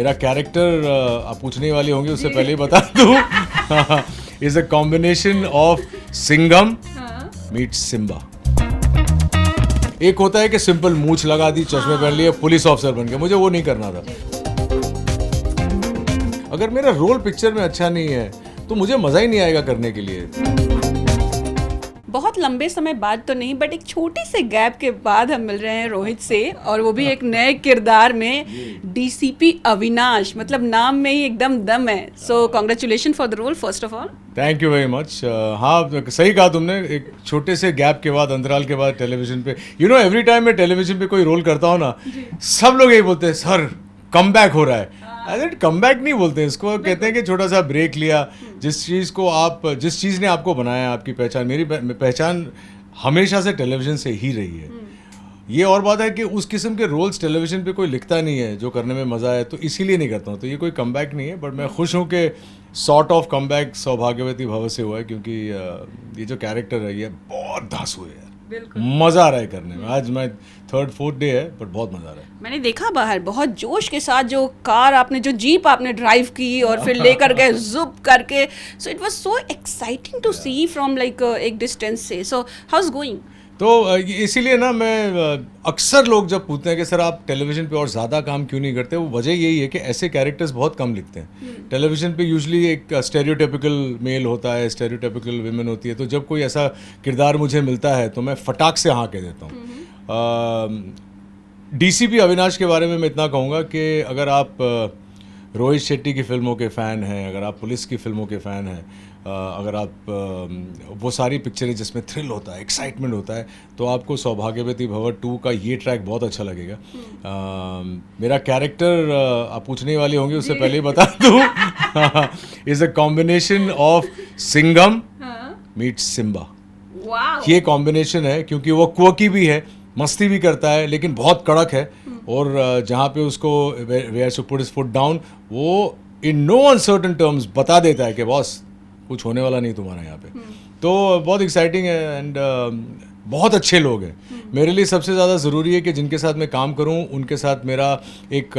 मेरा कैरेक्टर आप पूछने वाली होंगी, उससे पहले ही बता दूं, is a combination of Singham meet Simmba. एक होता है कि सिंपल मूंछ लगा दी, चश्मे पहन लिए, पुलिस ऑफिसर बन गया, मुझे वो नहीं करना था। अगर मेरा रोल पिक्चर में अच्छा नहीं है तो मुझे मजा ही नहीं आएगा करने के लिए। बहुत लंबे समय बाद तो नहीं, बट एक छोटे से गैप के बाद हम मिल रहे हैं रोहित से, और वो भी एक नए किरदार में, डीसीपी अविनाश। मतलब नाम में ही एकदम दम है। So congratulation for the role first of all. Thank you very much. हाँ, सही कहा तुमने, एक छोटे से गैप के बाद, अंतराल के बाद टेलीविजन पे, एवरी टाइम मैं टेलीविजन पे कोई रोल करता हूँ ना, सब लोग यही बोलते हैं, सर कम बैक हो रहा है। कम बैक नहीं बोलते हैं इसको, कहते हैं कि छोटा सा ब्रेक लिया। जिस चीज़ ने आपको बनाया, आपकी पहचान, मेरी पहचान हमेशा से टेलीविजन से ही रही है। ये और बात है कि उस किस्म के रोल्स टेलीविजन पे कोई लिखता नहीं है जो करने में मज़ा है, तो इसीलिए नहीं करता हूँ। तो ये कोई कम बैक नहीं है, बट मैं खुश हूँ कि सॉर्ट ऑफ कम बैक सौभाग्यवती भव से हुआ है, क्योंकि ये जो कैरेक्टर है ये बहुत धांसू है यार, मज़ा आ रहा है करने में। आज मैं 3rd 4th डे है, बट बहुत मज़ा आ रहा है। मैंने देखा बाहर बहुत जोश के साथ जो जीप आपने ड्राइव की और फिर लेकर गए जुप करके, so it was so exciting to see from like एक डिस्टेंस से। So how is going? तो इसीलिए ना, मैं अक्सर लोग जब पूछते हैं कि सर आप टेलीविज़न पे और ज़्यादा काम क्यों नहीं करते, वो वजह यही है कि ऐसे कैरेक्टर्स बहुत कम लिखते हैं। टेलीविज़न पे यूजुअली एक स्टेरियोटाइपिकल मेल होता है, स्टेरियोटाइपिकल विमेन होती है, तो जब कोई ऐसा किरदार मुझे मिलता है तो मैं फटाक से हाँ कह देता हूँ। डीसीपी अविनाश के बारे में मैं इतना कहूँगा कि अगर आप रोहित शेट्टी की फिल्मों के फ़ैन हैं, अगर आप पुलिस की फिल्मों के फ़ैन हैं, अगर आप वो सारी पिक्चरें जिसमें थ्रिल होता है, एक्साइटमेंट होता है, तो आपको सौभाग्यवती भव 2 का ये ट्रैक बहुत अच्छा लगेगा। मेरा कैरेक्टर आप पूछने वाली होंगी, उससे पहले ही बता दूं, is a combination of Singham meet Simmba. ये कॉम्बिनेशन है क्योंकि वो क्वर्की भी है, मस्ती भी करता है, लेकिन बहुत कड़क है, और जहाँ पे उसको where to put his foot down, वो इन नो अनसर्टन टर्म्स बता देता है कि बॉस कुछ होने वाला नहीं तुम्हारा यहाँ पे। तो बहुत एक्साइटिंग है, एंड बहुत अच्छे लोग हैं। मेरे लिए सबसे ज़्यादा ज़रूरी है कि जिनके साथ मैं काम करूँ उनके साथ मेरा एक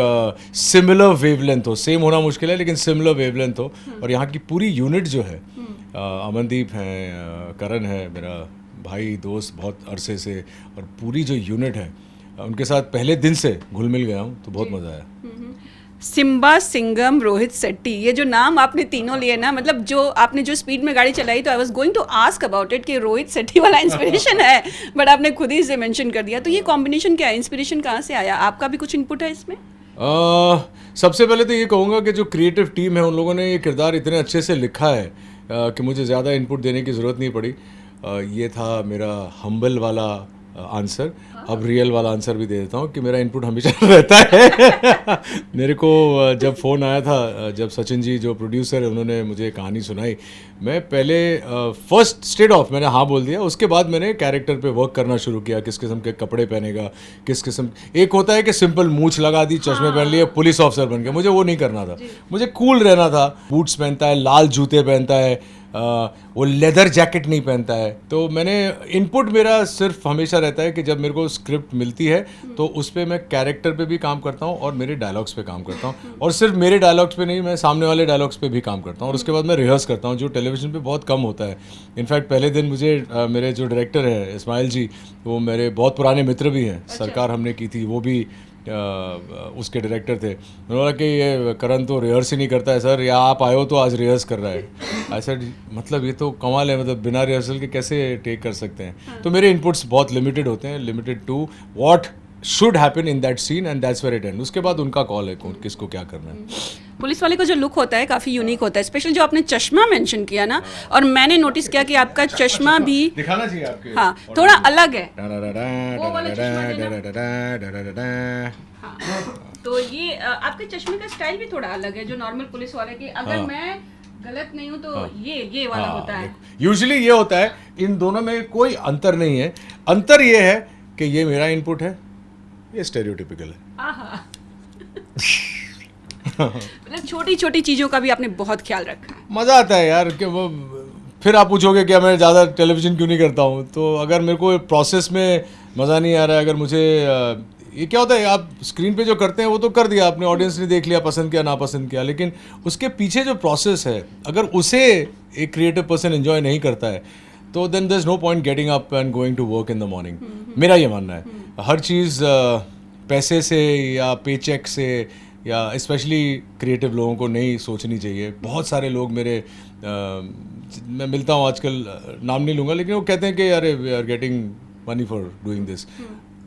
सिमिलर वेवलेंथ हो। सेम होना मुश्किल है, लेकिन सिमिलर वेवलेंथ हो। और यहाँ की पूरी यूनिट जो है, अमनदीप हैं, करण है मेरा भाई दोस्त बहुत अरसे से, और पूरी जो यूनिट है उनके साथ पहले दिन से घुल मिल गया हूँ, तो बहुत मज़ा आया। सिम्बा, सिंघम, रोहित शेट्टी, ये जो नाम आपने तीनों लिए ना, मतलब जो आपने जो स्पीड में गाड़ी चलाई, तो I was going to ask about it कि रोहित शेट्टी वाला इंस्पिरेशन है, बट आपने खुद ही इसे मेंशन कर दिया। तो ये कॉम्बिनेशन क्या है, इंस्पिरेशन कहाँ से आया? आपका भी कुछ इनपुट है इसमें? सबसे पहले तो ये कहूँगा कि जो क्रिएटिव टीम है उन लोगों ने ये किरदार इतने अच्छे से लिखा है कि मुझे ज़्यादा इनपुट देने की ज़रूरत नहीं पड़ी। ये था मेरा हम्बल वाला आंसर। अब रियल वाला आंसर भी दे देता हूँ कि मेरा इनपुट हमेशा रहता है। मेरे को जब फ़ोन आया था, जब सचिन जी जो प्रोड्यूसर है उन्होंने मुझे कहानी सुनाई, मैं पहले फर्स्ट स्टेट ऑफ मैंने हाँ बोल दिया। उसके बाद मैंने कैरेक्टर पे वर्क करना शुरू किया, किस किस्म के कपड़े पहनेगा, किस किस्म। एक होता है कि सिंपल मूंछ लगा दी, चश्मे पहन लिए, पुलिस ऑफिसर बन गया, मुझे वो नहीं करना था। मुझे कूल रहना था। बूट्स पहनता है, लाल जूते पहनता है, वो लेदर जैकेट नहीं पहनता है। तो मैंने इनपुट मेरा सिर्फ हमेशा रहता है कि जब मेरे को स्क्रिप्ट मिलती है तो उस पर मैं कैरेक्टर पे भी काम करता हूँ और मेरे डायलॉग्स पे काम करता हूँ। और सिर्फ मेरे डायलॉग्स पे नहीं, मैं सामने वाले डायलॉग्स पे भी काम करता हूँ। और उसके बाद मैं रिहर्स करता हूँ, जो टेलीविज़न पे बहुत कम होता है। इनफैक्ट पहले दिन मुझे मेरे जो डायरेक्टर है इस्माइल जी, वो मेरे बहुत पुराने मित्र भी हैं। सरकार हमने की थी, वो भी उसके डायरेक्टर थे। उन्होंने बोला कि ये करण तो रिहर्स ही नहीं करता है सर, या आप आए हो तो आज रिहर्स कर रहा है। ऐसा मतलब ये तो कमाल है, मतलब बिना रिहर्सल के कैसे टेक कर सकते हैं। तो मेरे इनपुट्स बहुत लिमिटेड होते हैं, limited to what should happen in that scene, and that's where it end. उसके बाद उनका कॉल है किसको क्या करना है। पुलिस वाले का जो लुक होता है काफ़ी यूनिक होता है, स्पेशल जो आपने चश्मा मेंशन किया ना, और मैंने नोटिस किया कि आपका चश्मा भी दिखाना चाहिए आपके, हाँ, थोड़ा अलग है। तो ये आपके चश्मे का स्टाइल भी थोड़ा अलग है जो नॉर्मल पुलिस वाले के। अगर मैं गलत नहीं हूँ तो ये वाला होता है। यूजुअली ये होता है। इन दोनों में कोई अंतर नहीं है। अंतर ये है कि ये मेरा इनपुट है, ये स्टेरियोटिपिकल है। मतलब छोटी छोटी चीज़ों का भी आपने बहुत ख्याल रखा है। मज़ा आता है यार कि वो फिर आप पूछोगे कि मैं ज़्यादा टेलीविज़न क्यों नहीं करता हूँ। तो अगर मेरे को प्रोसेस में मज़ा नहीं आ रहा है, अगर मुझे ये क्या होता है, आप स्क्रीन पे जो करते हैं वो तो कर दिया आपने, ऑडियंस ने देख लिया, पसंद किया नापसंद किया, लेकिन उसके पीछे जो प्रोसेस है अगर उसे एक क्रिएटिव पर्सन एंजॉय नहीं करता है तो then there is no point getting up and going to work in the morning. मेरा ये मानना है। हर चीज़ पैसे से या पे चेक से या स्पेशली क्रिएटिव लोगों को नहीं सोचनी चाहिए। बहुत सारे लोग मेरे मैं मिलता हूँ आजकल, नाम नहीं लूँगा, लेकिन वो कहते हैं कि अरे we are getting money for doing this.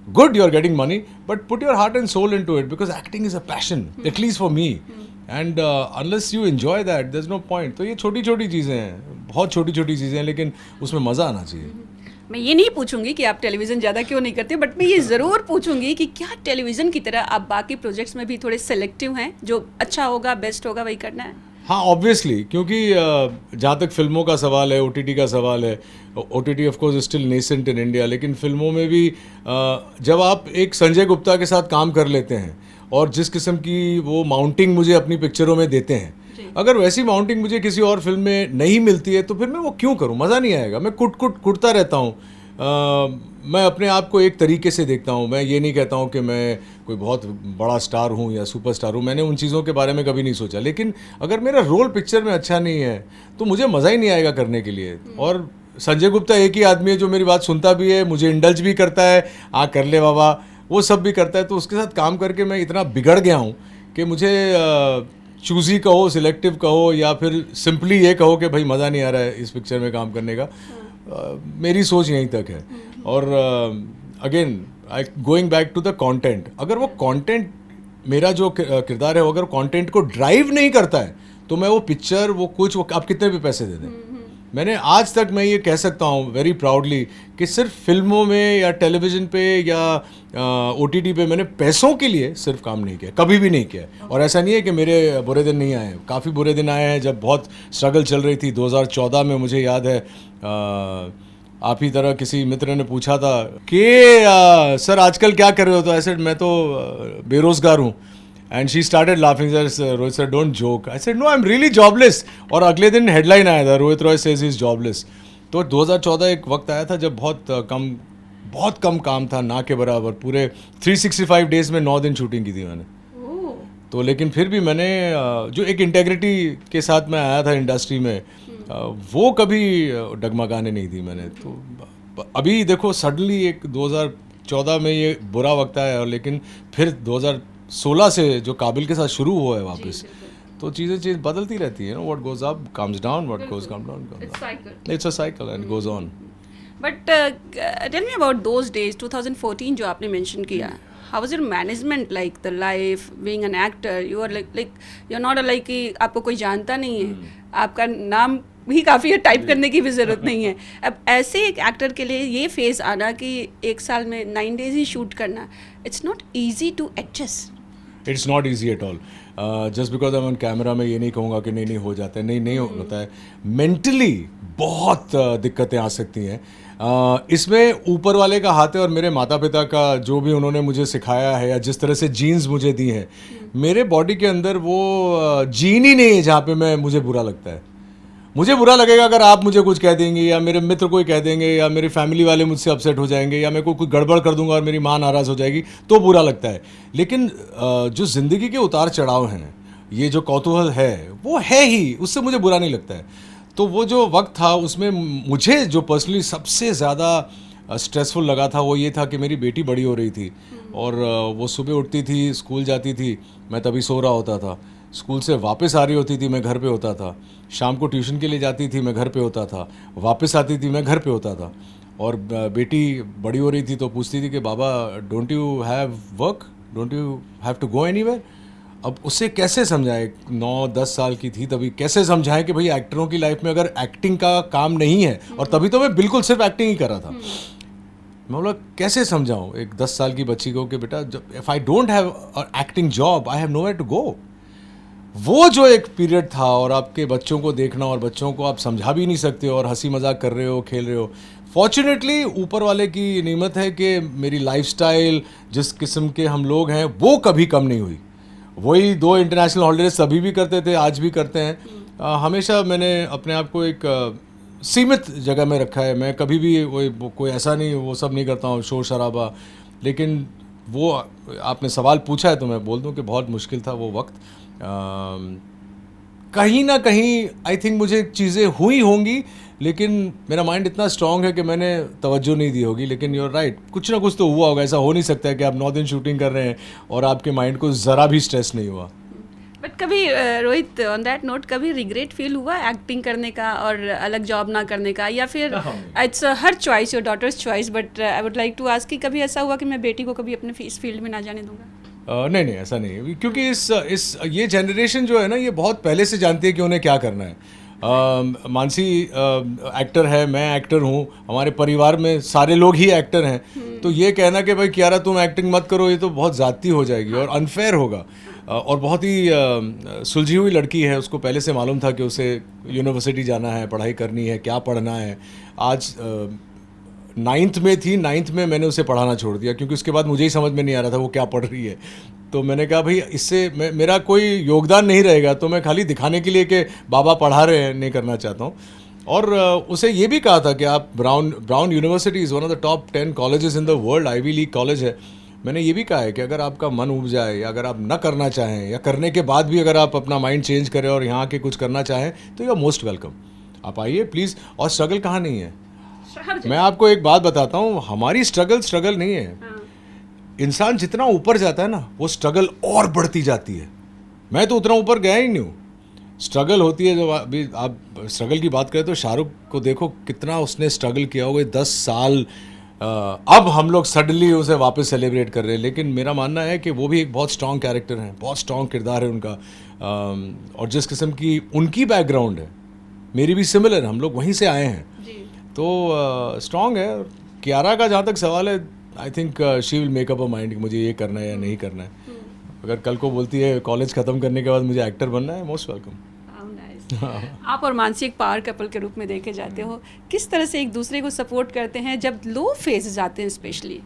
Good, you are getting money, but put your heart and soul into it because acting is a passion, at least for me. And unless you enjoy that, there's no point. तो ये छोटी छोटी चीज़ें हैं, बहुत छोटी छोटी चीज़ें हैं, लेकिन उसमें मज़ा आना चाहिए। मैं ये नहीं पूछूंगी कि आप टेलीविज़न ज़्यादा क्यों नहीं करते, बट मैं ये ज़रूर पूछूंगी कि क्या टेलीविज़न की तरह आप बाकी प्रोजेक्ट्स में भी थोड़े सेलेक्टिव हैं, जो अच्छा होगा, बेस्ट होगा, वही करना है? हाँ, ऑब्वियसली, क्योंकि जहाँ तक फिल्मों का सवाल है, OTT का सवाल है, OTT of course still nascent in India, लेकिन फिल्मों में भी जब आप एक संजय गुप्ता के साथ काम कर लेते हैं और जिस किस्म की वो माउंटिंग मुझे अपनी पिक्चरों में देते हैं, अगर वैसी माउंटिंग मुझे किसी और फिल्म में नहीं मिलती है तो फिर मैं वो क्यों करूँ, मज़ा नहीं आएगा। मैं कुटता रहता हूँ। मैं अपने आप को एक तरीके से देखता हूँ। मैं ये नहीं कहता हूँ कि मैं कोई बहुत बड़ा स्टार हूँ या सुपरस्टार हूँ, मैंने उन चीज़ों के बारे में कभी नहीं सोचा, लेकिन अगर मेरा रोल पिक्चर में अच्छा नहीं है तो मुझे मज़ा ही नहीं आएगा करने के लिए। और संजय गुप्ता एक ही आदमी है जो मेरी बात सुनता भी है, मुझे इंडल्ज भी करता है, कर ले बाबा, वो सब भी करता है। तो उसके साथ काम करके मैं इतना बिगड़ गया हूँ कि मुझे चूज़ी कहो, सिलेक्टिव कहो, या फिर सिंपली ये कहो कि भाई मज़ा नहीं आ रहा है इस पिक्चर में काम करने का। मेरी सोच यहीं तक है। और again going back to the content, अगर वो कंटेंट, मेरा जो किरदार है वो अगर कंटेंट को ड्राइव नहीं करता है तो मैं वो पिक्चर, वो कुछ, वो आप कितने भी पैसे दे दें। मैंने आज तक, मैं ये कह सकता हूँ वेरी प्राउडली कि सिर्फ फिल्मों में या टेलीविज़न पे या OTT पे मैंने पैसों के लिए सिर्फ काम नहीं किया, कभी भी नहीं किया। और ऐसा नहीं है कि मेरे बुरे दिन नहीं आए, काफ़ी बुरे दिन आए हैं। जब बहुत स्ट्रगल चल रही थी 2014 में, मुझे याद है आप ही तरह किसी मित्र ने पूछा था कि सर आजकल क्या कर रहे हो, तो ऐसे मैं तो बेरोज़गार हूँ। And she started laughing, sir Rohit sir don't joke. I said no, I am really jobless. और अगले दिन हेडलाइन आया था, Rohit Roy says he is jobless. तो 2014 एक वक्त आया था जब बहुत कम काम था, ना के बराबर। पूरे 365 डेज में 9 दिन शूटिंग की थी मैंने। तो लेकिन फिर भी मैंने जो एक इंटेग्रिटी के साथ मैं आया था इंडस्ट्री में, वो कभी डगमगाने नहीं दी मैंने। तो अभी देखो सडनली एक 2014 में ये बुरा वक्त आया, और लेकिन फिर 2016 से जो काबिल के साथ शुरू हुआ है वापस, तो चीज़ें बदलती रहती है। What goes up comes down, what goes come down, it's a cycle and goes on. But tell me about those days 2014 जो आपने मेंशन किया, how was your management like, the life being an actor? You are like you're not like कि आपको कोई जानता नहीं है, आपका नाम भी काफ़ी है, टाइप करने की भी ज़रूरत नहीं है। अब ऐसे एक एक्टर के लिए ये फेज़ आना कि एक साल में 9 डेज ही शूट करना, it's not easy to adjust. It's not easy at all. Just because I am on camera में ये नहीं कहूँगा कि नहीं होता है, नहीं होता है। मेंटली बहुत दिक्कतें आ सकती हैं। इसमें ऊपर वाले का हाथ है, और मेरे माता पिता का जो भी उन्होंने मुझे सिखाया है, या जिस तरह से जीन्स मुझे दी हैं, मेरे बॉडी के अंदर वो जीन ही नहीं है जहाँ पे मुझे बुरा लगता है। मुझे बुरा लगेगा अगर आप मुझे कुछ कह देंगे, या मेरे मित्र कोई कह देंगे, या मेरी फैमिली वाले मुझसे अपसेट हो जाएंगे, या मैं कोई गड़बड़ कर दूंगा और मेरी माँ नाराज़ हो जाएगी, तो बुरा लगता है। लेकिन जो ज़िंदगी के उतार चढ़ाव हैं, ये जो कौतूहल है, वो है ही, उससे मुझे बुरा नहीं लगता है। तो वो जो वक्त था उसमें मुझे जो पर्सनली सबसे ज़्यादा स्ट्रेसफुल लगा था वो ये था कि मेरी बेटी बड़ी हो रही थी, और वो सुबह उठती थी, स्कूल जाती थी, मैं तभी सो रहा होता था। स्कूल से वापस आ रही होती थी, मैं घर पे होता था। शाम को ट्यूशन के लिए जाती थी, मैं घर पे होता था। वापस आती थी, मैं घर पे होता था। और बेटी बड़ी हो रही थी तो पूछती थी कि बाबा don't you have work, don't you have to go anywhere. अब उससे कैसे समझाएं, 9-10 साल की थी तभी, कैसे समझाएं कि भाई एक्टरों की लाइफ में अगर एक्टिंग का काम नहीं है, और तभी तो मैं बिल्कुल सिर्फ एक्टिंग ही कर रहा था। मैं बोला कैसे समझाऊं एक 10 साल की बच्ची को कि बेटा if I don't have acting job, I have nowhere to go. वो जो एक पीरियड था, और आपके बच्चों को देखना, और बच्चों को आप समझा भी नहीं सकते हो, और हंसी मजाक कर रहे हो, खेल रहे हो। फॉर्चुनेटली ऊपर वाले की नेमत है कि मेरी लाइफस्टाइल, जिस किस्म के हम लोग हैं, वो कभी कम नहीं हुई। वही 2 इंटरनेशनल हॉलीडेज सभी भी करते थे, आज भी करते हैं। हमेशा मैंने अपने आप को एक सीमित जगह में रखा है। मैं कभी भी कोई ऐसा नहीं, वो सब नहीं करता हूँ, शोर शराबा। लेकिन वो आपने सवाल पूछा है तो मैं बोल दूं कि बहुत मुश्किल था वो वक्त। कहीं ना कहीं आई थिंक मुझे चीज़ें हुई होंगी, लेकिन मेरा माइंड इतना स्ट्रांग है कि मैंने तवज्जो नहीं दी होगी। लेकिन यूर राइट, कुछ ना कुछ तो हुआ होगा। ऐसा हो नहीं सकता है कि आप 9 दिन शूटिंग कर रहे हैं और आपके माइंड को ज़रा भी स्ट्रेस नहीं हुआ। बट कभी रोहित, ऑन दैट नोट, कभी रिग्रेट फील हुआ एक्टिंग करने का और अलग जॉब ना करने का, या फिर it's her choice, your daughter's choice, but I would like to ask कि कभी ऐसा हुआ कि मैं बेटी को कभी अपने इस फील्ड में ना जाने दूंगा? नहीं नहीं, ऐसा नहीं है, क्योंकि इस ये जनरेशन जो है ना, ये बहुत पहले से जानती है कि उन्हें क्या करना है। मानसी एक्टर है, मैं एक्टर हूँ, हमारे परिवार में सारे लोग ही एक्टर हैं। तो ये कहना कि भाई कियारा तुम एक्टिंग मत करो, ये तो बहुत ज़्यादती हो जाएगी और अनफेयर होगा। और बहुत ही सुलझी हुई लड़की है, उसको पहले से मालूम था कि उसे यूनिवर्सिटी जाना है, पढ़ाई करनी है, क्या पढ़ना है। आज 9th में थी, 9th में मैंने उसे पढ़ाना छोड़ दिया, क्योंकि उसके बाद मुझे ही समझ में नहीं आ रहा था वो क्या पढ़ रही है। तो मैंने कहा भाई इससे मेरा कोई योगदान नहीं रहेगा, तो मैं खाली दिखाने के लिए कि बाबा पढ़ा रहे हैं नहीं करना चाहता हूँ। और उसे ये भी कहा था कि आप Brown University is one of the top 10 colleges in the world, Ivy League college है। मैंने ये भी कहा है कि अगर आपका मन उब जाए, या अगर आप न करना चाहें, या करने के बाद भी अगर आप अपना माइंड चेंज करें और यहाँ के कुछ करना चाहें, तो यू आर मोस्ट वेलकम, आप आइए प्लीज़। और स्ट्रगल कहाँ नहीं है, मैं आपको एक बात बताता हूँ, हमारी स्ट्रगल नहीं है। इंसान जितना ऊपर जाता है ना, वो स्ट्रगल और बढ़ती जाती है। मैं तो उतना ऊपर गया ही नहीं हूँ। स्ट्रगल होती है, जब अभी आप स्ट्रगल की बात करें तो शाहरुख को देखो, कितना उसने स्ट्रगल किया होगा 10 साल। अब हम लोग सडनली उसे वापस सेलिब्रेट कर रहे हैं, लेकिन मेरा मानना है कि वो भी एक बहुत स्ट्रॉन्ग कैरेक्टर है, बहुत स्ट्रॉन्ग किरदार है उनका। और जिस किस्म की उनकी बैकग्राउंड है, मेरी भी सिमिलर है, हम लोग वहीं से आए हैं, तो स्ट्रॉन्ग है। कियारा का जहाँ तक सवाल है, I think she will make up a mind कि मुझे ये करना है या नहीं करना है। अगर कल को बोलती है कॉलेज ख़त्म करने के बाद मुझे एक्टर बनना है, मोस्ट वेलकम। आप और मानसी एक पावर कपल के रूप में देखे जाते हो, किस तरह से एक दूसरे को सपोर्ट करते हैं जब लो फेजेस आते हैं स्पेशली?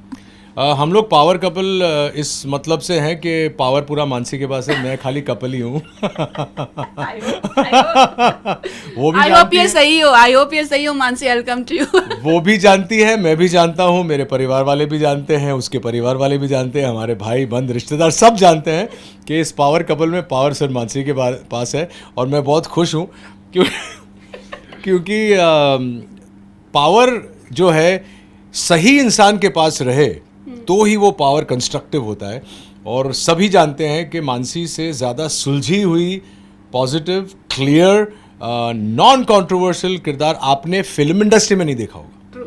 हम लोग पावर कपल इस मतलब से हैं कि पावर पूरा मानसी के पास है, मैं खाली कपल ही हूँ। वो भी आई होप ये सही हो मानसी, वेलकम टू यू। वो भी जानती है, मैं भी जानता हूँ, मेरे परिवार वाले भी जानते हैं, उसके परिवार वाले भी जानते हैं, हमारे भाई बंद रिश्तेदार सब जानते हैं कि इस पावर कपल में पावर सिर्फ मानसी के पास है। और मैं बहुत खुश हूँ क्योंकि पावर जो है सही इंसान के पास रहे तो ही वो पावर कंस्ट्रक्टिव होता है। और सभी जानते हैं कि मानसी से ज़्यादा सुलझी हुई, पॉजिटिव, क्लियर, नॉन कंट्रोवर्शियल किरदार आपने फिल्म इंडस्ट्री में नहीं देखा होगा।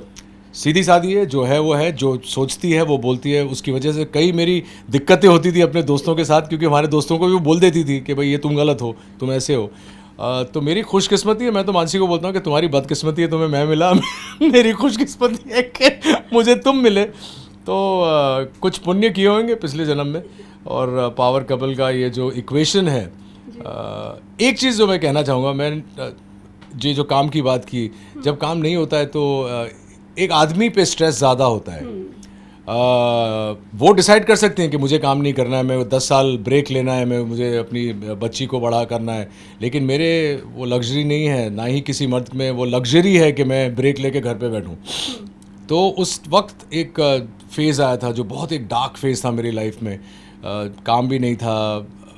सीधी सादी है, जो है वो है, जो सोचती है वो बोलती है। उसकी वजह से कई मेरी दिक्कतें होती थी अपने दोस्तों के साथ, क्योंकि हमारे दोस्तों को भी वो बोल देती थी कि भाई ये तुम गलत हो, तुम ऐसे हो। तो मेरी खुशकिस्मती है, मैं तो मानसी को बोलता हूँ कि तुम्हारी बदकिस्मती है तुम्हें मैं मिला, मेरी खुशकिस्मती है कि मुझे तुम मिले। तो कुछ पुण्य किए होंगे पिछले जन्म में। और पावर कपल का ये जो इक्वेशन है, एक चीज़ जो मैं कहना चाहूँगा, मैं जो काम की बात की, जब काम नहीं होता है तो एक आदमी पे स्ट्रेस ज़्यादा होता है। वो डिसाइड कर सकते हैं कि मुझे काम नहीं करना है, मैं 10 साल ब्रेक लेना है, मुझे अपनी बच्ची को बड़ा करना है। लेकिन मेरे वो लग्जरी नहीं है, ना ही किसी मर्द में वो लग्जरी है कि मैं ब्रेक लेके घर पे बैठूं। तो उस वक्त एक फेज़ आया था जो बहुत एक डार्क फेज़ था मेरी लाइफ में। काम भी नहीं था,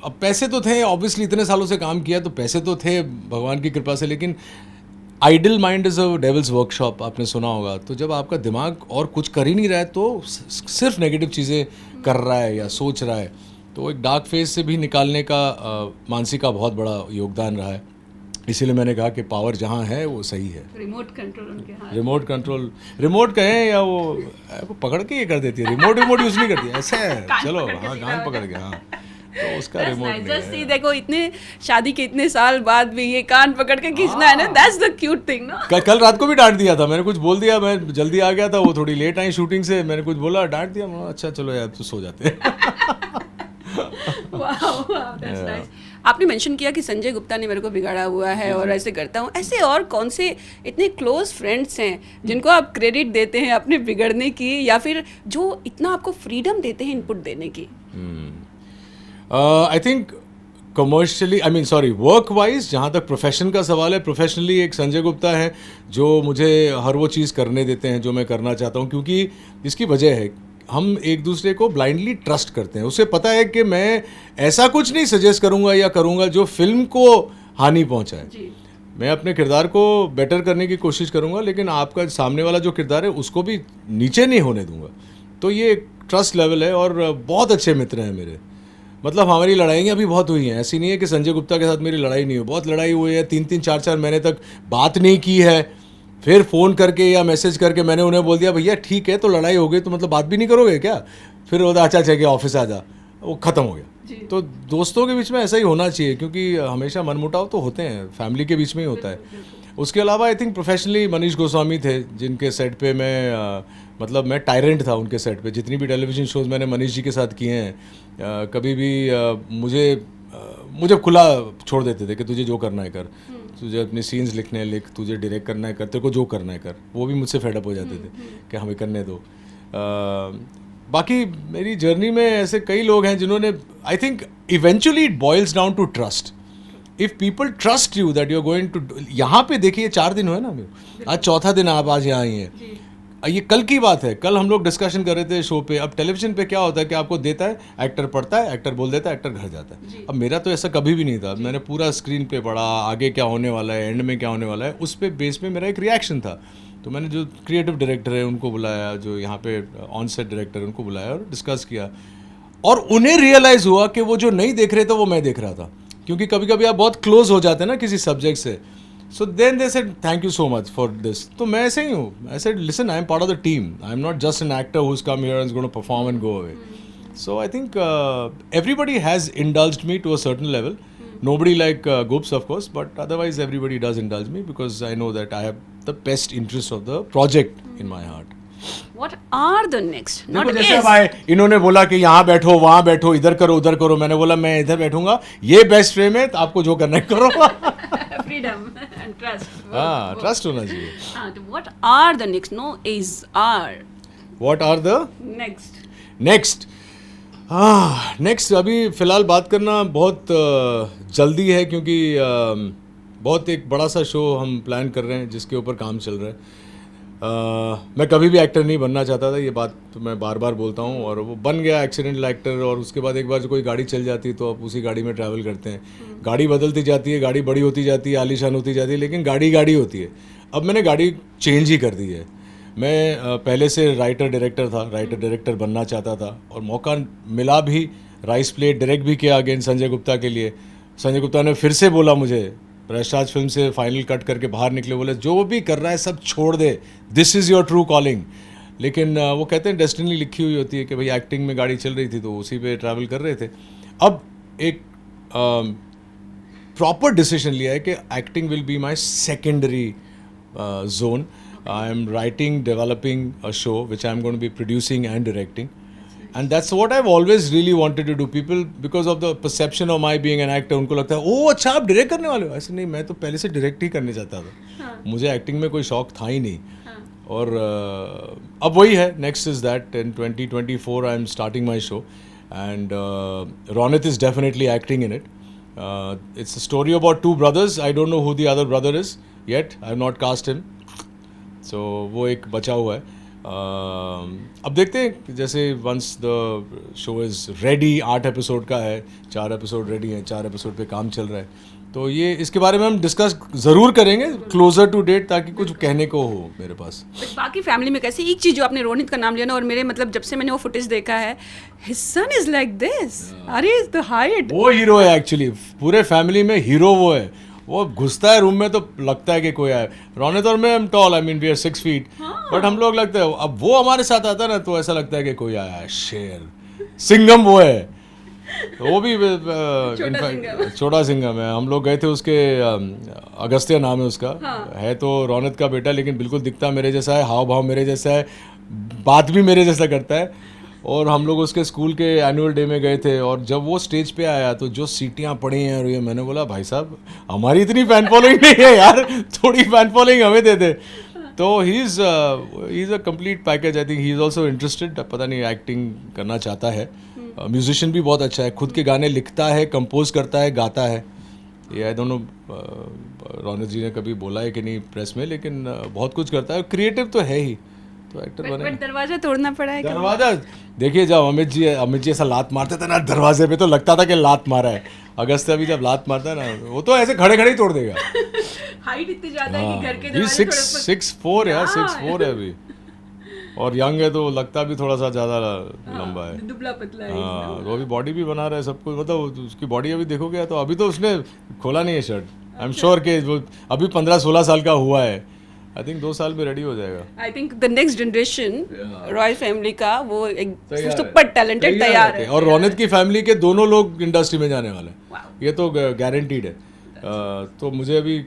अब पैसे तो थे, ऑब्वियसली इतने सालों से काम किया तो पैसे तो थे भगवान की कृपा से, लेकिन idle mind is a devil's workshop, आपने सुना होगा। तो जब आपका दिमाग और कुछ कर ही नहीं रहा है, तो सिर्फ नेगेटिव चीज़ें कर रहा है या सोच रहा है, तो एक डार्क फेज से भी निकालने का मानसी का बहुत बड़ा योगदान रहा है। इसीलिए मैंने कहा कि पावर जहाँ है वो सही है। रिमोट कंट्रोल उनके हाथ, रिमोट कहें या वो पकड़ के ये कर देती है, रिमोट यूज़ नहीं करती है, ऐसे है चलो हाँ कान पकड़ के, हाँ तो उसका रिमोट नहीं है। देखो इतने शादी के इतने साल बाद भी ये कान पकड़ के खींचना है ना, दैट्स द क्यूट थिंग ना। कल रात को भी डांट दिया था, मैंने कुछ बोल दिया, मैं जल्दी आ गया था, वो थोड़ी लेट आई शूटिंग से, मैंने कुछ बोला, डांट दिया, अच्छा चलो यार तो सो जाते हैं। आपने मेंशन किया कि संजय गुप्ता ने मेरे को बिगाड़ा हुआ है और ऐसे करता हूँ, ऐसे और कौन से इतने क्लोज फ्रेंड्स हैं जिनको आप क्रेडिट देते हैं अपने बिगड़ने की, या फिर जो इतना आपको फ्रीडम देते हैं इनपुट देने की? I think commercially, work wise, जहाँ तक प्रोफेशन का सवाल है, प्रोफेशनली एक संजय गुप्ता है जो मुझे हर वो चीज़ करने देते हैं जो मैं करना चाहता हूँ। क्योंकि इसकी वजह है, हम एक दूसरे को ब्लाइंडली ट्रस्ट करते हैं। उसे पता है कि मैं ऐसा कुछ नहीं सजेस्ट करूंगा या करूंगा जो फिल्म को हानि पहुंचाए। मैं अपने किरदार को बेटर करने की कोशिश करूंगा, लेकिन आपका सामने वाला जो किरदार है उसको भी नीचे नहीं होने दूंगा। तो ये एक ट्रस्ट लेवल है, और बहुत अच्छे मित्र हैं मेरे। मतलब हमारी लड़ाइयाँ भी बहुत हुई हैं, ऐसी नहीं है कि संजय गुप्ता के साथ मेरी लड़ाई नहीं हुई, बहुत लड़ाई हुई है। 3-3, 4-4 महीने तक बात नहीं की है, फिर फ़ोन करके या मैसेज करके मैंने उन्हें बोल दिया भैया ठीक है तो लड़ाई हो गई तो मतलब बात भी नहीं करोगे क्या? फिर वो अच्छा चाहिए ऑफिस आ जा, वो ख़त्म हो गया। तो दोस्तों के बीच में ऐसा ही होना चाहिए, क्योंकि हमेशा मनमुटाव तो होते हैं, फैमिली के बीच में ही होता है। उसके अलावा I think professionally Manish Goswami थे, जिनके सेट पे मैं मतलब मैं टायरेंट था उनके सेट पे। जितनी भी टेलीविज़न शोज़ मैंने मनीष जी के साथ किए हैं, कभी भी मुझे खुला छोड़ देते थे कि तुझे जो करना है कर, तुझे अपने सीन्स लिखने हैं लिख, तुझे डायरेक्ट करना है कर, तेरे को जो करना है कर। वो भी मुझसे फेडअप हो जाते थे कि हमें करने दो। बाकी मेरी जर्नी में ऐसे कई लोग हैं जिन्होंने, I think eventually it boils down to trust. If people trust you that you are going to, यहाँ पे देखिए 4 दिन हुए ना, आज चौथा दिन आप आज यहाँ आई हैं। ये कल की बात है, कल हम लोग डिस्कशन कर रहे थे शो पे। अब टेलीविजन पे क्या होता है कि आपको देता है, एक्टर पढ़ता है, एक्टर बोल देता है, एक्टर घर जाता है। अब मेरा तो ऐसा कभी भी नहीं था, मैंने पूरा स्क्रीन पे पढ़ा, आगे क्या होने वाला है, एंड में क्या होने वाला है, उस पे बेस में मेरा एक रिएक्शन था। तो मैंने जो क्रिएटिव डायरेक्टर है उनको बुलाया, जो यहाँ पे ऑन सेट डायरेक्टर है उनको बुलाया और डिस्कस किया, और उन्हें रियलाइज़ हुआ कि वो जो नहीं देख रहे थे वो मैं देख रहा था। क्योंकि कभी कभी आप बहुत क्लोज हो जाते हैं ना किसी सब्जेक्ट से। So then they said thank you so much for this. तो मैं ऐसे ही हूँ, I said listen, I am part of the team, I am not just an actor who is come here and is going to perform and go away. So I think everybody has indulged me to a certain level. Nobody like Goops, of course, but otherwise everybody does indulge me because I know that I have the best interest of the project in my heart. What are the next? Not देखो जैसे is. अब आए, इन्होंने बोला कि यहाँ बैठो वहाँ बैठो, इधर करो उधर करो, मैंने बोला मैं इधर बैठूंगा, ये बेस्ट फ्रेम है, तो आपको जो करना है करो। Freedom and trust. हाँ, ट्रस्ट होना चाहिए। हाँ, तो what are the next? No is are. What are the Next. Next? Next अभी फ़िलहाल बात करना बहुत जल्दी है, क्योंकि बहुत एक बड़ा सा शो हम प्लान कर रहे हैं जिसके ऊपर काम चल रहा है। मैं कभी भी एक्टर नहीं बनना चाहता था, ये बात तो मैं बार बार बोलता हूँ, और वो बन गया एक्सीडेंटल एक्टर। और उसके बाद एक बार जो कोई गाड़ी चल जाती है तो आप उसी गाड़ी में ट्रैवल करते हैं। गाड़ी बदलती जाती है, गाड़ी बड़ी होती जाती है, आलीशान होती जाती है, लेकिन गाड़ी गाड़ी होती है। अब मैंने गाड़ी चेंज ही कर दी है। मैं पहले से राइटर डायरेक्टर था, राइटर डायरेक्टर बनना चाहता था, और मौका मिला भी, राइस प्लेट डायरेक्ट भी किया अगेन संजय गुप्ता के लिए। संजय गुप्ता ने फिर से बोला मुझे, प्रयासराज फिल्म से फाइनल कट करके बाहर निकले, बोले जो भी कर रहा है सब छोड़ दे, this is your true calling. लेकिन वो कहते हैं डेस्टिनी लिखी हुई होती है कि भाई एक्टिंग में गाड़ी चल रही थी तो उसी पे ट्रैवल कर रहे थे। अब एक प्रॉपर डिसीजन लिया है कि acting will be my secondary zone. I am writing, developing a show which I am going to be producing and directing. And that's what I've always really wanted to do. People, because of the perception of my being an actor, उनको लगता है ओह अच्छा आप direct करने वाले हो। ऐसे नहीं, मैं तो पहले से डायरेक्ट ही करने चाहता था। मुझे एक्टिंग में कोई शौक था ही नहीं। और अब वही है, next is that in 2024 I am starting my show, and Ronit is definitely acting in it. It's a story about two brothers. I don't know who the other brother is yet. I have not cast him. So वो एक बचा हुआ है. अब देखते हैं, जैसे once the show is ready, 8 episode का है, 4 एपिसोड रेडी हैं, 4 एपिसोड पे काम चल रहा है, तो ये इसके बारे में हम डिस्कस ज़रूर करेंगे क्लोजर टू डेट, ताकि कुछ कहने को हो मेरे पास. बाकी फैमिली में कैसे, एक चीज़ जो आपने रोनित का नाम लिया ना, और मेरे मतलब जब से मैंने वो फुटेज देखा है, his son is like this, अरे इज द हाइट, वो हीरो है एक्चुअली, पूरे फैमिली में हीरो वो है. वो घुसता है रूम में तो लगता है कि कोई आए. रोनित और मैं tall, I mean we are 6 feet, but हम लोग लगता है, अब वो हमारे साथ आता है ना तो ऐसा लगता है कि कोई आया है. शेर सिंघम वो है, वो भी छोटा सिंघम है. हम लोग गए थे उसके, अगस्त्य नाम है उसका. है तो रोनित का बेटा, लेकिन बिल्कुल दिखता मेरे जैसा है, हाव भाव मेरे जैसा है, बात भी मेरे जैसा करता है. और हम लोग उसके स्कूल के एनुअल डे में गए थे, और जब वो स्टेज पे आया तो जो सीटियाँ पड़ी हैं, और ये मैंने बोला भाई साहब हमारी इतनी फ़ैन फॉलोइंग नहीं है यार, थोड़ी फ़ैन फॉलोइंग हमें दे दे. तो he is a complete package. I think he is also interested, पता नहीं एक्टिंग करना चाहता है. म्यूजिशियन भी बहुत अच्छा है, खुद के गाने लिखता है, कंपोज करता है, गाता है. ये आई डोंट नो रोनित जी ने कभी बोला है कि नहीं प्रेस में, लेकिन बहुत कुछ करता है. क्रिएटिव तो है ही, तो एक्टर बट बने। दरवाजा तोड़ना पड़ा है कभी? दरवाजा देखिए, जब अमित जी ऐसा लात मारते थे ना दरवाजे पे, तो लगता था कि लात मारा है। अगस्त अभी जब लात मारता है ना, वो तो ऐसे खड़े खड़े ही तोड़ देगा। हाइट इतनी ज्यादा है कि घर के ये दरवाजे 6'4" यार, 6'4" है अभी, और यंग है तो लगता भी थोड़ा सा ज्यादा लंबा है। दुबला पतला है। हाँ, वो अभी बॉडी भी बना रहा है सब कुछ, मतलब उसकी बॉडी अभी देखोगे तो अभी तो उसने खोला नहीं है शर्ट। आई एम श्योर कि वो अभी 15-16 साल का हुआ है, आई थिंक 2 साल में रेडी हो जाएगा। I think the next generation royal family का वो एक तैयार है। सुपर टैलेंटेड तैयार है। और रौनक की फैमिली के दोनों लोग इंडस्ट्री में जाने वाले हैं, Wow. ये तो गारंटीड है। तो मुझे अभी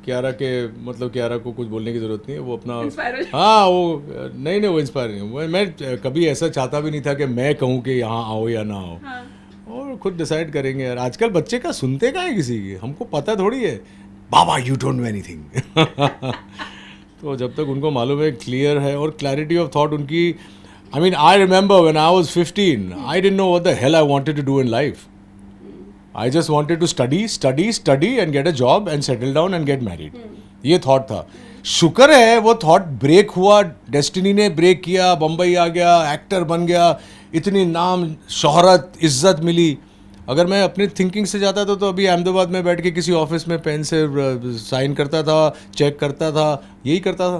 कियारा को कुछ बोलने की जरूरत नहीं है, वो अपना Inspire हो जाए। हाँ वो नहीं वो इंस्पायर नहीं हूँ मैं कभी ऐसा चाहता भी नहीं था कि मैं कहूँ कि यहाँ आओ या ना आओ। हाँ। और खुद डिसाइड करेंगे यार। आजकल बच्चे का सुनते कहाँ है किसी की, हमको पता थोड़ी है बाबा यू डोंट नो एनीथिंग। तो जब तक उनको मालूम है, क्लियर है और क्लैरिटी ऑफ थॉट उनकी। I mean I remember when I was 15 I didn't know what the hell I wanted to do in life. I just wanted to study and get a job and settle down and get married, ये thought था। शुक्र है वो thought break हुआ, destiny ने break किया, बम्बई आ गया, actor बन गया, इतनी नाम शोहरत इज्जत मिली। अगर मैं अपनी थिंकिंग से जाता था तो अभी अहमदाबाद में बैठ के किसी ऑफिस में पेन से साइन करता था, चेक करता था, यही करता था।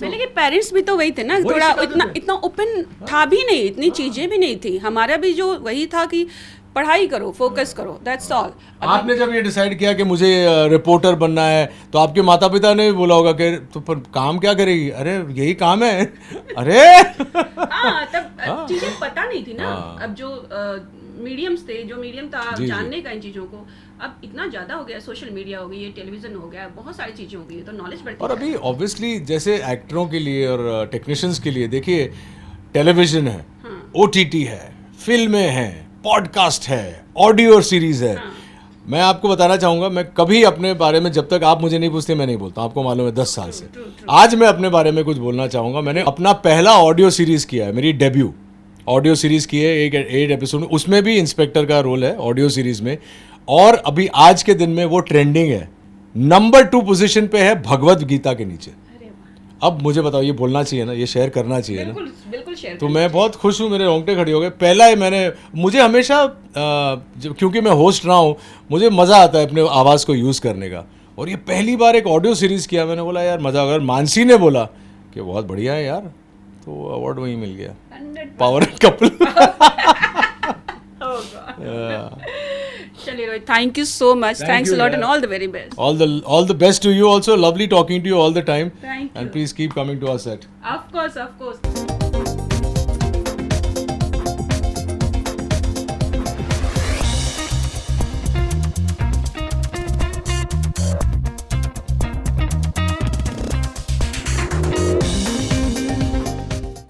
पहले के पेरेंट्स भी तो वही थे ना, वही थोड़ा सिखाते थे। इतना ओपन था भी नहीं, इतनी चीजें भी नहीं थी। हमारा भी जो वही था कि पढ़ाई करो, फोकस करो, दैट्स ऑल। आपने जब ये डिसाइड किया कि मुझे रिपोर्टर बनना है तो आपके माता पिता ने भी बोला होगा कि तो पर काम क्या करेगी? अरे यही काम है। अरे हाँ, तब चीजें पता नहीं थी ना। हाँ। अब जो मीडियम्स थे, जो मीडियम था जी, जानने का इन चीजों को, अब इतना ज्यादा हो गया, सोशल मीडिया हो गई है, टेलीविजन हो गया, बहुत सारी चीजें हो गई है, तो नॉलेज बढ़ती और है। अभी ऑब्वियसली जैसे एक्टरों के लिए और टेक्नीशियंस के लिए देखिए, टेलीविजन है, OTT है, फिल्में हैं, पॉडकास्ट है, ऑडियो सीरीज है। मैं आपको बताना चाहूंगा, मैं कभी अपने बारे में, जब तक आप मुझे नहीं पूछते मैं नहीं बोलता, आपको मालूम है 10 साल से। आज मैं अपने बारे में कुछ बोलना चाहूंगा। मैंने अपना पहला ऑडियो सीरीज किया है, मेरी डेब्यू ऑडियो सीरीज की है, एक 8 एपिसोड में, उसमें भी इंस्पेक्टर का रोल है ऑडियो सीरीज में। और अभी आज के दिन में वो ट्रेंडिंग है, नंबर 2 पोजीशन पे है भगवत गीता के नीचे। अरे वाह, अब मुझे बताओ, ये बोलना चाहिए ना, ये शेयर करना चाहिए ना। बिल्कुल बिल्कुल शेयर तो मैं बहुत खुश हूँ, मेरे रोंगटे खड़े हो गए। पहला ही मुझे हमेशा क्योंकि मैं होस्ट रहा हूँ, मुझे मज़ा आता है अपने आवाज़ को यूज़ करने का। और ये पहली बार एक ऑडियो सीरीज़ किया, मैंने बोला यार मज़ा। अगर मानसी ने बोला कि बहुत बढ़िया है यार, तो अवार्ड वहीं मिल गया, 100%। Power couple. Oh God. चलिए Rohit, thank you so much, Thank thanks you, a lot यार। And all the very best. All the best to you also. Lovely talking to you all the time. Thank And you. please keep coming to our set. Of course, of course.